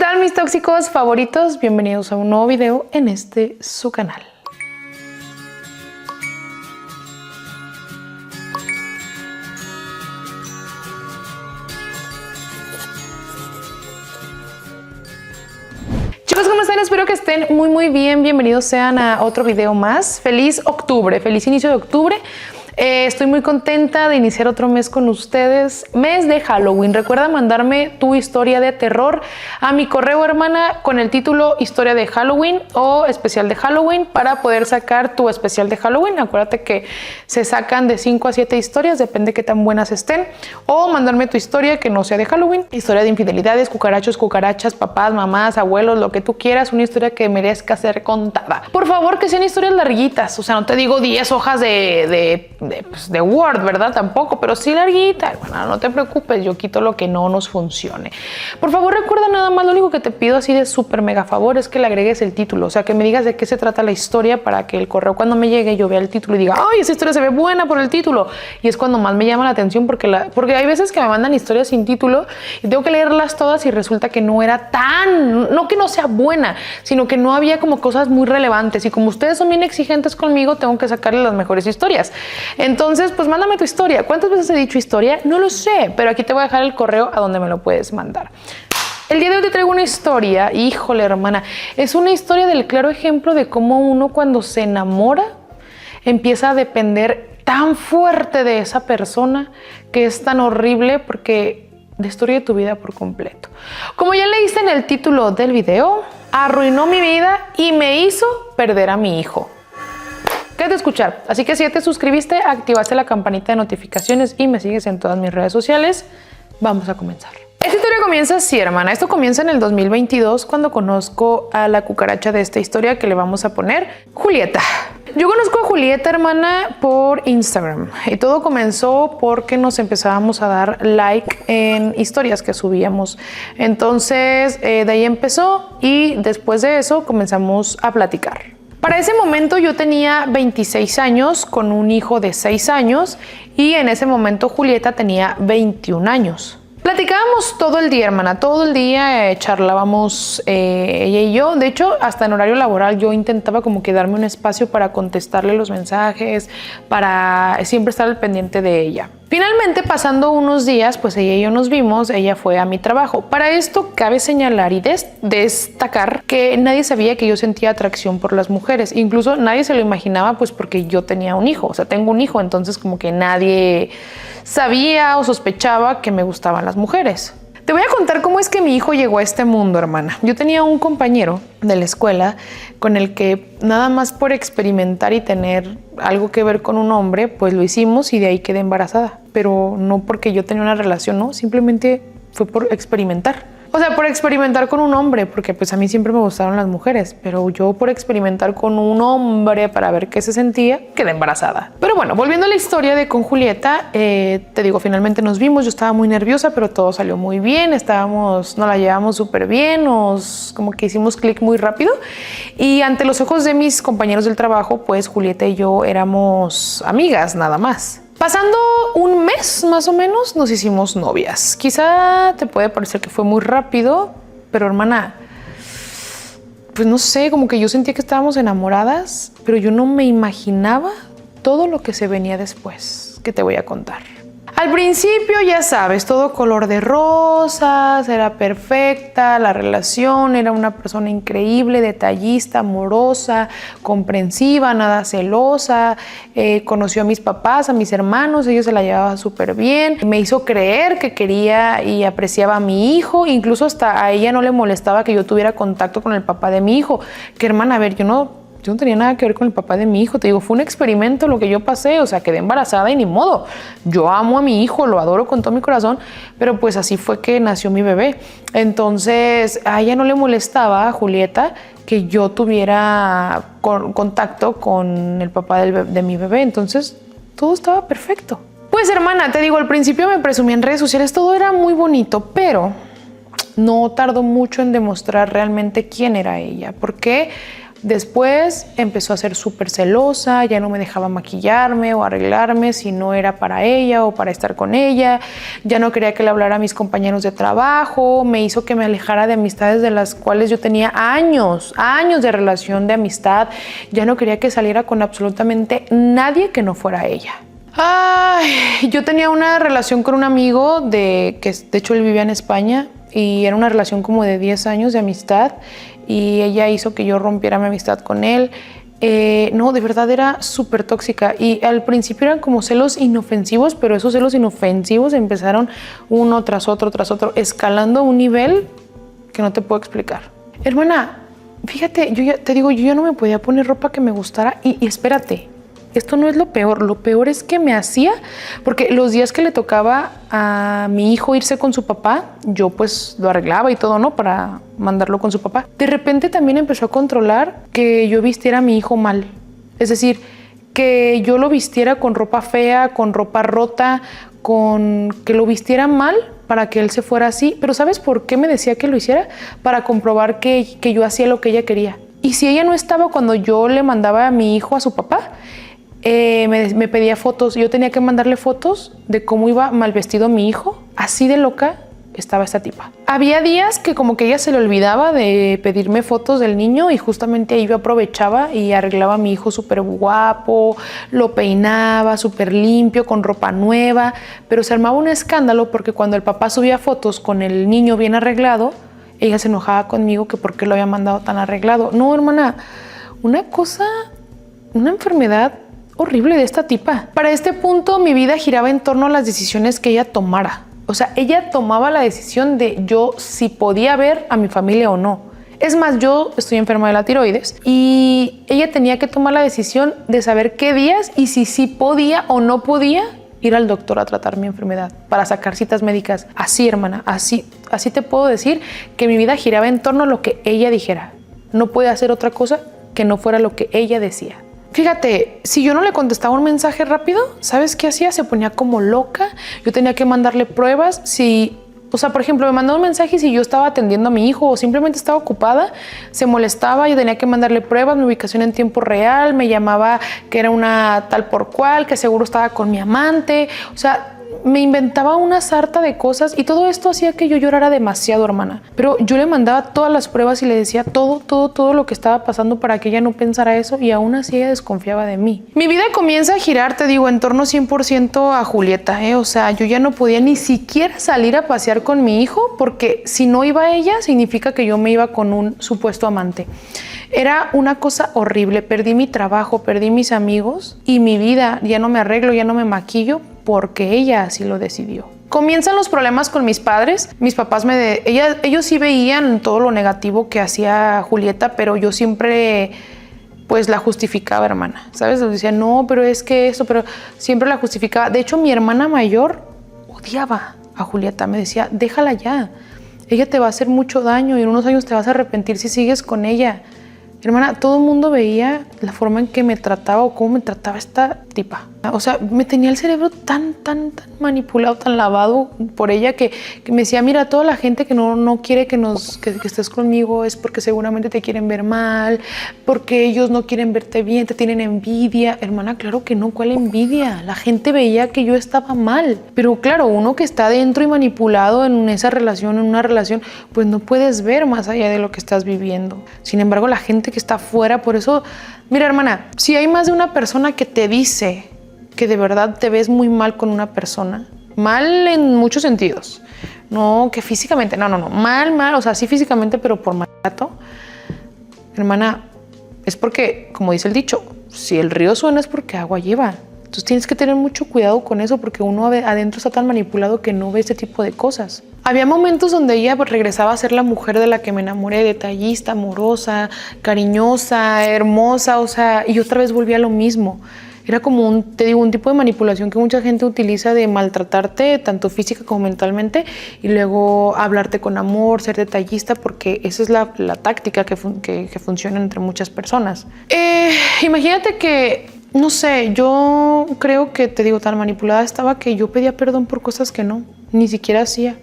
tal, mis tóxicos favoritos? Bienvenidos a un nuevo video en su canal. Chicos, ¿cómo están? Espero que estén muy bien. Bienvenidos sean a otro video más. Feliz octubre, feliz inicio de octubre. Estoy muy contenta de iniciar otro mes con ustedes, mes de Halloween. Recuerda mandarme tu historia de terror a mi correo, hermana, con el título historia de Halloween o especial de Halloween para poder sacar tu especial de Halloween. Acuérdate que se sacan de 5 a 7 historias, depende de qué tan buenas estén, o mandarme tu historia que no sea de Halloween, historia de infidelidades, cucarachos, cucarachas, papás, mamás, abuelos, lo que tú quieras, una historia que merezca ser contada. Por favor, que sean historias larguitas, o sea, no te digo 10 hojas de Word, ¿verdad? Tampoco, pero sí larguita, hermana, no te preocupes, yo quito lo que no nos funcione. Por favor, recuerda nada más, lo único que te pido así de súper mega favor es que le agregues el título, o sea, que me digas de qué se trata la historia para que el correo cuando me llegue yo vea el título y diga, ¡ay, esa historia se ve buena por el título! Y es cuando más me llama la atención porque hay veces que me mandan historias sin título y tengo que leerlas todas y resulta que no era tan, no que no sea buena, sino que no había como cosas muy relevantes y como ustedes son bien exigentes conmigo, tengo que sacarles las mejores historias. Entonces, pues mándame tu historia. ¿Cuántas veces he dicho historia? No lo sé, pero aquí te voy a dejar el correo a donde me lo puedes mandar. El día de hoy te traigo una historia, híjole, hermana, es una historia del claro ejemplo de cómo uno cuando se enamora empieza a depender tan fuerte de esa persona que es tan horrible porque destruye tu vida por completo. Como ya leíste en el título del video, arruinó mi vida y me hizo perder a mi hijo. Quédate a escuchar, así que si ya te suscribiste, activaste la campanita de notificaciones y me sigues en todas mis redes sociales, vamos a comenzar. Esta historia comienza así, hermana. Esto comienza en el 2022 cuando conozco a la cucaracha de esta historia que le vamos a poner Julieta. Yo conozco a Julieta, hermana, por Instagram y todo comenzó porque nos empezábamos a dar like en historias que subíamos. Entonces, de ahí empezó y después de eso comenzamos a platicar. Para ese momento yo tenía 26 años con un hijo de 6 años y en ese momento Julieta tenía 21 años. Platicábamos todo el día, hermana, todo el día charlábamos ella y yo. De hecho, hasta en horario laboral yo intentaba como que darme un espacio para contestarle los mensajes, para siempre estar al pendiente de ella. Finalmente, pasando unos días, pues ella y yo nos vimos, ella fue a mi trabajo. Para esto cabe señalar y destacar que nadie sabía que yo sentía atracción por las mujeres. Incluso nadie se lo imaginaba, pues porque yo tenía un hijo, o sea, tengo un hijo, entonces como que nadie sabía o sospechaba que me gustaban las mujeres. Te voy a contar cómo es que mi hijo llegó a este mundo, hermana. Yo tenía un compañero de la escuela con el que nada más por experimentar y tener algo que ver con un hombre, pues lo hicimos y de ahí quedé embarazada. Pero no porque yo tenía una relación, no, simplemente fue por experimentar. O sea, por experimentar con un hombre, porque pues a mí siempre me gustaron las mujeres, pero yo por experimentar con un hombre para ver qué se sentía, quedé embarazada. Pero bueno, volviendo a la historia de con Julieta, te digo, finalmente nos vimos, yo estaba muy nerviosa, pero todo salió muy bien, nos la llevamos súper bien, como que hicimos clic muy rápido y ante los ojos de mis compañeros del trabajo, pues Julieta y yo éramos amigas nada más. Pasando un mes más o menos nos hicimos novias. Quizá te puede parecer que fue muy rápido, pero hermana, pues no sé, como que yo sentía que estábamos enamoradas, pero yo no me imaginaba todo lo que se venía después, que te voy a contar. Al principio, ya sabes, todo color de rosas, era perfecta, la relación, era una persona increíble, detallista, amorosa, comprensiva, nada celosa, conoció a mis papás, a mis hermanos, ellos se la llevaban súper bien, me hizo creer que quería y apreciaba a mi hijo, incluso hasta a ella no le molestaba que yo tuviera contacto con el papá de mi hijo, que hermana, a ver, yo no tenía nada que ver con el papá de mi hijo, te digo, fue un experimento lo que yo pasé, o sea, quedé embarazada y ni modo. Yo amo a mi hijo, lo adoro con todo mi corazón, pero pues así fue que nació mi bebé. Entonces, a ella no le molestaba, a Julieta, que yo tuviera contacto con el papá de mi bebé, entonces todo estaba perfecto. Pues hermana, te digo, al principio me presumí en redes sociales, todo era muy bonito, pero no tardó mucho en demostrar realmente quién era ella, porque Después empezó a ser súper celosa, ya no me dejaba maquillarme o arreglarme si no era para ella o para estar con ella. Ya no quería que le hablara a mis compañeros de trabajo, me hizo que me alejara de amistades de las cuales yo tenía años de relación de amistad. Ya no quería que saliera con absolutamente nadie que no fuera ella. Ay, yo tenía una relación con un amigo que de hecho él vivía en España y era una relación como de 10 años de amistad y ella hizo que yo rompiera mi amistad con él. No, de verdad era súper tóxica y al principio eran como celos inofensivos, pero esos celos inofensivos empezaron uno tras otro, escalando a un nivel que no te puedo explicar. Hermana, fíjate, yo ya no me podía poner ropa que me gustara y espérate. Esto no es lo peor es que me hacía, porque los días que le tocaba a mi hijo irse con su papá, yo pues lo arreglaba y todo, ¿no? Para mandarlo con su papá. De repente también empezó a controlar que yo vistiera a mi hijo mal. Es decir, que yo lo vistiera con ropa fea, con ropa rota, que lo vistiera mal para que él se fuera así. Pero ¿sabes por qué me decía que lo hiciera? Para comprobar que yo hacía lo que ella quería. Y si ella no estaba cuando yo le mandaba a mi hijo a su papá, me pedía fotos. Yo tenía que mandarle fotos de cómo iba mal vestido mi hijo. Así de loca estaba esta tipa. Había días que como que ella se le olvidaba de pedirme fotos del niño y justamente ahí yo aprovechaba y arreglaba a mi hijo súper guapo, lo peinaba súper limpio, con ropa nueva, pero se armaba un escándalo porque cuando el papá subía fotos con el niño bien arreglado, ella se enojaba conmigo que por qué lo había mandado tan arreglado. No, hermana, una enfermedad horrible de esta tipa. Para este punto mi vida giraba en torno a las decisiones que ella tomara. O sea, ella tomaba la decisión de yo si podía ver a mi familia o no. Es más, yo estoy enferma de la tiroides y ella tenía que tomar la decisión de saber qué días y si sí podía o no podía ir al doctor a tratar mi enfermedad, para sacar citas médicas. Así, hermana, así te puedo decir que mi vida giraba en torno a lo que ella dijera. No podía hacer otra cosa que no fuera lo que ella decía. Fíjate, si yo no le contestaba un mensaje rápido, ¿sabes qué hacía? Se ponía como loca. Yo tenía que mandarle pruebas. Por ejemplo, me mandó un mensaje y si yo estaba atendiendo a mi hijo o simplemente estaba ocupada, se molestaba. Yo tenía que mandarle pruebas, mi ubicación en tiempo real. Me llamaba que era una tal por cual, que seguro estaba con mi amante. O sea, me inventaba una sarta de cosas y todo esto hacía que yo llorara demasiado, hermana. Pero yo le mandaba todas las pruebas y le decía todo lo que estaba pasando para que ella no pensara eso y aún así ella desconfiaba de mí. Mi vida comienza a girar, te digo, en torno 100% a Julieta, O sea, yo ya no podía ni siquiera salir a pasear con mi hijo porque si no iba ella significa que yo me iba con un supuesto amante. Era una cosa horrible, perdí mi trabajo, perdí mis amigos y mi vida, ya no me arreglo, ya no me maquillo porque ella así lo decidió. Comienzan los problemas con mis padres. Mis papás ellos sí veían todo lo negativo que hacía Julieta, pero yo siempre pues la justificaba, hermana. ¿Sabes? Les decía, no, pero es que eso, pero siempre la justificaba. De hecho, mi hermana mayor odiaba a Julieta. Me decía, déjala ya. Ella te va a hacer mucho daño y en unos años te vas a arrepentir si sigues con ella. Hermana, todo el mundo veía la forma en que me trataba o cómo me trataba esta tipa. O sea, me tenía el cerebro tan manipulado, tan lavado por ella que me decía, mira, toda la gente que no quiere que estés conmigo es porque seguramente te quieren ver mal, porque ellos no quieren verte bien, te tienen envidia. Hermana, claro que no, ¿cuál envidia? La gente veía que yo estaba mal. Pero claro, uno que está dentro y manipulado en una relación, pues no puedes ver más allá de lo que estás viviendo. Sin embargo, la gente que está afuera, por eso, mira, hermana, si hay más de una persona que te dice que de verdad te ves muy mal con una persona, mal en muchos sentidos, no que físicamente, no, mal, o sea, sí físicamente, pero por maltrato, hermana, es porque, como dice el dicho, si el río suena es porque agua lleva. Entonces tienes que tener mucho cuidado con eso porque uno adentro está tan manipulado que no ve este tipo de cosas. Había momentos donde ella regresaba a ser la mujer de la que me enamoré, detallista, amorosa, cariñosa, hermosa, o sea, y otra vez volvía a lo mismo. Era como un tipo de manipulación que mucha gente utiliza de maltratarte, tanto física como mentalmente, y luego hablarte con amor, ser detallista, porque esa es la táctica que funciona entre muchas personas. Imagínate que, no sé, yo creo que, te digo, tan manipulada estaba que yo pedía perdón por cosas que no, ni siquiera hacía.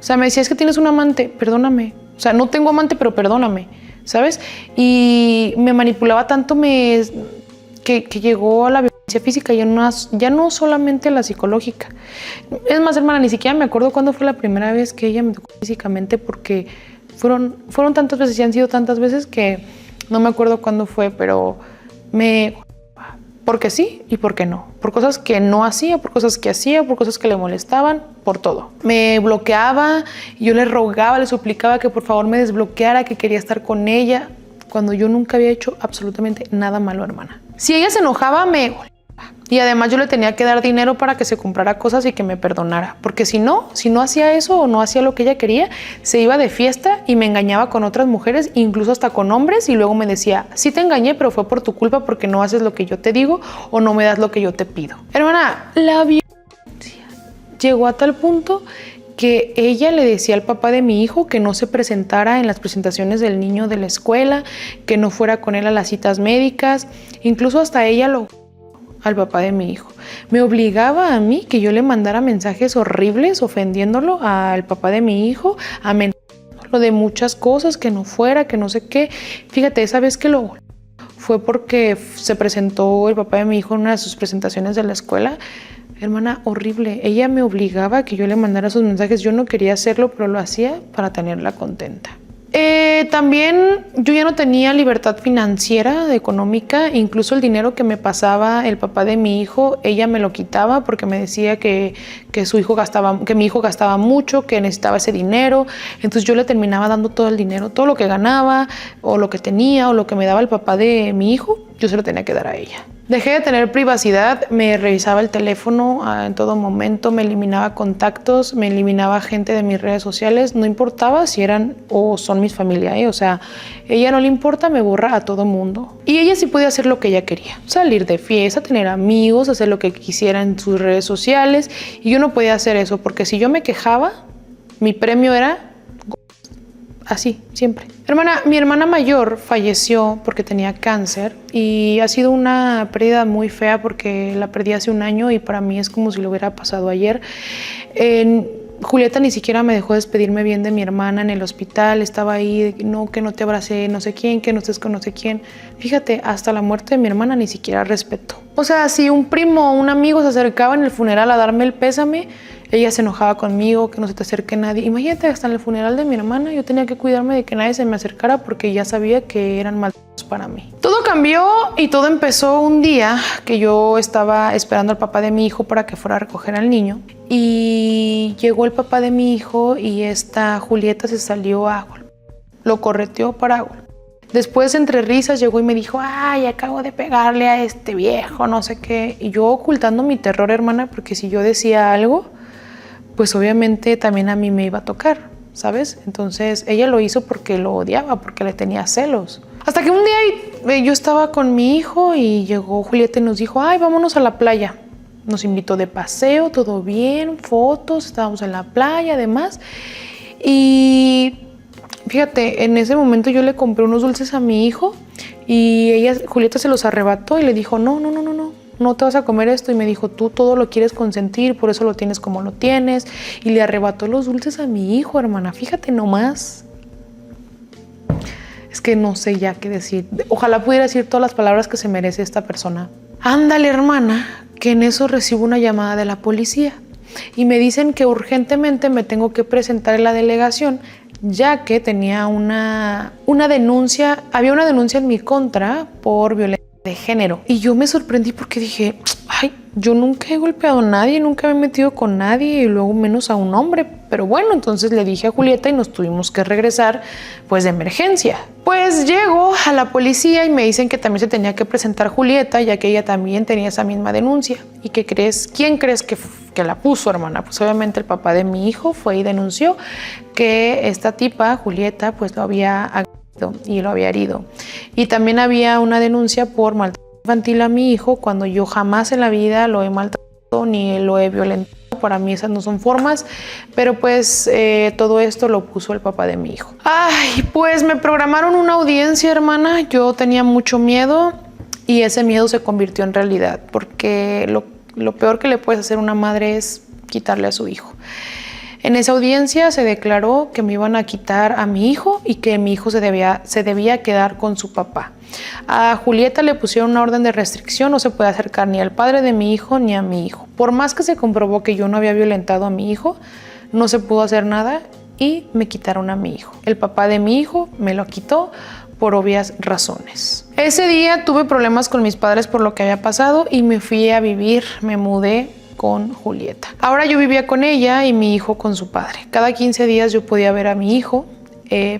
O sea, me decía, es que tienes un amante, perdóname. O sea, no tengo amante, pero perdóname. ¿sabes? Y me manipulaba tanto que llegó a la violencia física, ya no solamente la psicológica. Es más, hermana, ni siquiera me acuerdo cuándo fue la primera vez que ella me tocó físicamente, porque fueron tantas veces y han sido tantas veces que no me acuerdo cuándo fue, pero porque sí y porque no. Por cosas que no hacía, por cosas que hacía, por cosas que le molestaban, por todo. Me bloqueaba, yo le rogaba, le suplicaba que por favor me desbloqueara, que quería estar con ella, cuando yo nunca había hecho absolutamente nada malo, hermana. Si ella se enojaba, me golpeaba. Y además yo le tenía que dar dinero para que se comprara cosas y que me perdonara. Porque si no hacía eso o no hacía lo que ella quería, se iba de fiesta y me engañaba con otras mujeres, incluso hasta con hombres, y luego me decía, sí te engañé, pero fue por tu culpa porque no haces lo que yo te digo o no me das lo que yo te pido. Hermana, la violencia llegó a tal punto que ella le decía al papá de mi hijo que no se presentara en las presentaciones del niño de la escuela, que no fuera con él a las citas médicas, incluso hasta ella al papá de mi hijo. Me obligaba a mí que yo le mandara mensajes horribles ofendiéndolo al papá de mi hijo, amenazándolo de muchas cosas, que no fuera, que no sé qué. Fíjate, esa vez que fue porque se presentó el papá de mi hijo en una de sus presentaciones de la escuela. Hermana, horrible. Ella me obligaba a que yo le mandara esos mensajes. Yo no quería hacerlo, pero lo hacía para tenerla contenta. También yo ya no tenía libertad financiera, económica. Incluso el dinero que me pasaba el papá de mi hijo, ella me lo quitaba porque me decía que mi hijo gastaba mucho, que necesitaba ese dinero. Entonces yo le terminaba dando todo el dinero, todo lo que ganaba o lo que tenía o lo que me daba el papá de mi hijo, yo se lo tenía que dar a ella. Dejé de tener privacidad, me revisaba el teléfono en todo momento, me eliminaba contactos, me eliminaba gente de mis redes sociales, no importaba si eran o son mis familia, o sea, ella no le importa, me borra a todo mundo. Y ella sí podía hacer lo que ella quería, salir de fiesta, tener amigos, hacer lo que quisiera en sus redes sociales, y yo no podía hacer eso, porque si yo me quejaba, mi premio era así, siempre. Mi hermana mayor falleció porque tenía cáncer y ha sido una pérdida muy fea porque la perdí hace un año y para mí es como si lo hubiera pasado ayer. Julieta ni siquiera me dejó despedirme bien de mi hermana en el hospital, estaba ahí, no, que no te abracé no sé quién, que no estés con no sé quién. Fíjate, hasta la muerte de mi hermana ni siquiera respetó. O sea, si un primo o un amigo se acercaba en el funeral a darme el pésame, ella se enojaba conmigo, que no se te acerque nadie. Imagínate, hasta en el funeral de mi hermana yo tenía que cuidarme de que nadie se me acercara porque ya sabía que eran malditos para mí. Todo cambió y todo empezó un día que yo estaba esperando al papá de mi hijo para que fuera a recoger al niño. Y llegó el papá de mi hijo y esta Julieta se salió a golpe. Lo correteó para golpe. Después, entre risas, llegó y me dijo, ay, acabo de pegarle a este viejo, no sé qué. Y yo ocultando mi terror, hermana, porque si yo decía algo, pues obviamente también a mí me iba a tocar, ¿sabes? Entonces ella lo hizo porque lo odiaba, porque le tenía celos. Hasta que un día yo estaba con mi hijo y llegó Julieta y nos dijo, ay, vámonos a la playa. Nos invitó de paseo, todo bien, fotos, estábamos en la playa, además. Y fíjate, en ese momento yo le compré unos dulces a mi hijo y Julieta se los arrebató y le dijo, no te vas a comer esto. Y me dijo, tú todo lo quieres consentir, por eso lo tienes como lo tienes. Y le arrebató los dulces a mi hijo, hermana. Fíjate nomás. Es que no sé ya qué decir. Ojalá pudiera decir todas las palabras que se merece esta persona. Ándale, hermana, que en eso recibo una llamada de la policía. Y me dicen que urgentemente me tengo que presentar en la delegación, ya que tenía una denuncia, había una denuncia en mi contra por violencia de género. Y yo me sorprendí porque dije, ay, yo nunca he golpeado a nadie, nunca me he metido con nadie y luego menos a un hombre. Pero bueno, entonces le dije a Julieta y nos tuvimos que regresar pues de emergencia. Pues llego a la policía y me dicen que también se tenía que presentar Julieta, ya que ella también tenía esa misma denuncia. ¿Y qué crees? ¿Quién crees que la puso, hermana? Pues obviamente el papá de mi hijo fue y denunció que esta tipa, Julieta, pues lo había agredido y lo había herido. Y también había una denuncia por maltrato infantil a mi hijo, cuando yo jamás en la vida lo he maltratado ni lo he violentado. Para mí esas no son formas, pero pues todo esto lo puso el papá de mi hijo. Ay, pues me programaron una audiencia, hermana. Yo tenía mucho miedo y ese miedo se convirtió en realidad, porque lo peor que le puedes hacer a una madre es quitarle a su hijo. En esa audiencia se declaró que me iban a quitar a mi hijo y que mi hijo se debía quedar con su papá. A Julieta le pusieron una orden de restricción, no se puede acercar ni al padre de mi hijo ni a mi hijo. Por más que se comprobó que yo no había violentado a mi hijo, no se pudo hacer nada y me quitaron a mi hijo. El papá de mi hijo me lo quitó por obvias razones. Ese día tuve problemas con mis padres por lo que había pasado y me fui a vivir, me mudé con Julieta. Ahora yo vivía con ella y mi hijo con su padre. Cada 15 días yo podía ver a mi hijo,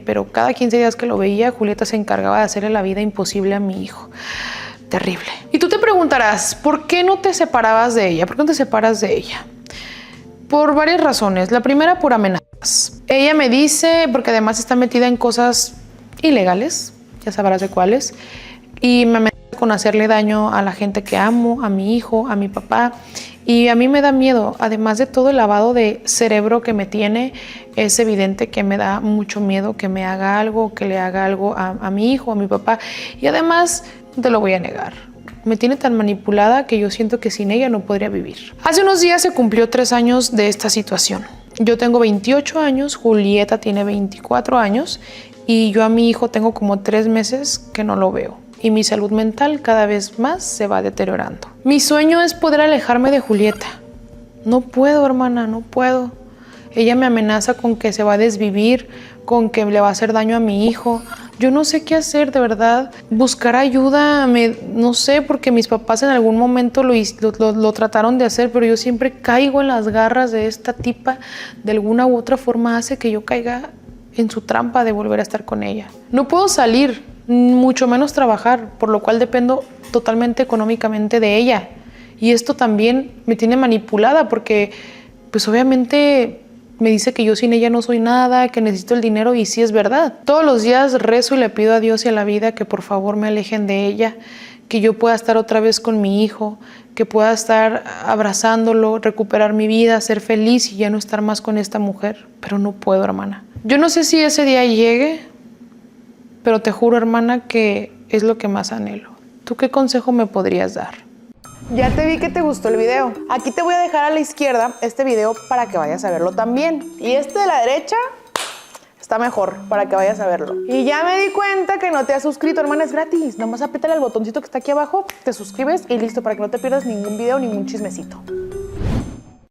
pero cada 15 días que lo veía, Julieta se encargaba de hacerle la vida imposible a mi hijo. Terrible. Y tú te preguntarás, ¿por qué no te separabas de ella? ¿Por qué no te separas de ella? Por varias razones. La primera, por amenazas. Ella me dice, porque además está metida en cosas ilegales, ya sabrás de cuáles, y me amenaza con hacerle daño a la gente que amo, a mi hijo, a mi papá. Y a mí me da miedo, además de todo el lavado de cerebro que me tiene, es evidente que me da mucho miedo que me haga algo, que le haga algo a mi hijo, a mi papá. Y además, no te lo voy a negar, me tiene tan manipulada que yo siento que sin ella no podría vivir. Hace unos días se cumplió 3 años de esta situación. Yo tengo 28 años, Julieta tiene 24 años y yo a mi hijo tengo como 3 meses que no lo veo. Y mi salud mental cada vez más se va deteriorando. Mi sueño es poder alejarme de Julieta. No puedo, hermana, no puedo. Ella me amenaza con que se va a desvivir, con que le va a hacer daño a mi hijo. Yo no sé qué hacer, de verdad. Buscar ayuda, no sé, porque mis papás en algún momento lo trataron de hacer, pero yo siempre caigo en las garras de esta tipa. De alguna u otra forma hace que yo caiga en su trampa de volver a estar con ella. No puedo salir, mucho menos trabajar, por lo cual dependo totalmente económicamente de ella. Y esto también me tiene manipulada porque, pues obviamente me dice que yo sin ella no soy nada, que necesito el dinero y sí es verdad. Todos los días rezo y le pido a Dios y a la vida que por favor me alejen de ella, que yo pueda estar otra vez con mi hijo, que pueda estar abrazándolo, recuperar mi vida, ser feliz y ya no estar más con esta mujer. Pero no puedo, hermana. Yo no sé si ese día llegue, pero te juro, hermana, que es lo que más anhelo. ¿Tú qué consejo me podrías dar? Ya te vi que te gustó el video. Aquí te voy a dejar a la izquierda este video para que vayas a verlo también. Y este de la derecha está mejor para que vayas a verlo. Y ya me di cuenta que no te has suscrito, hermana, es gratis. Nomás apriétale el botoncito que está aquí abajo, te suscribes y listo para que no te pierdas ningún video, ningún chismecito.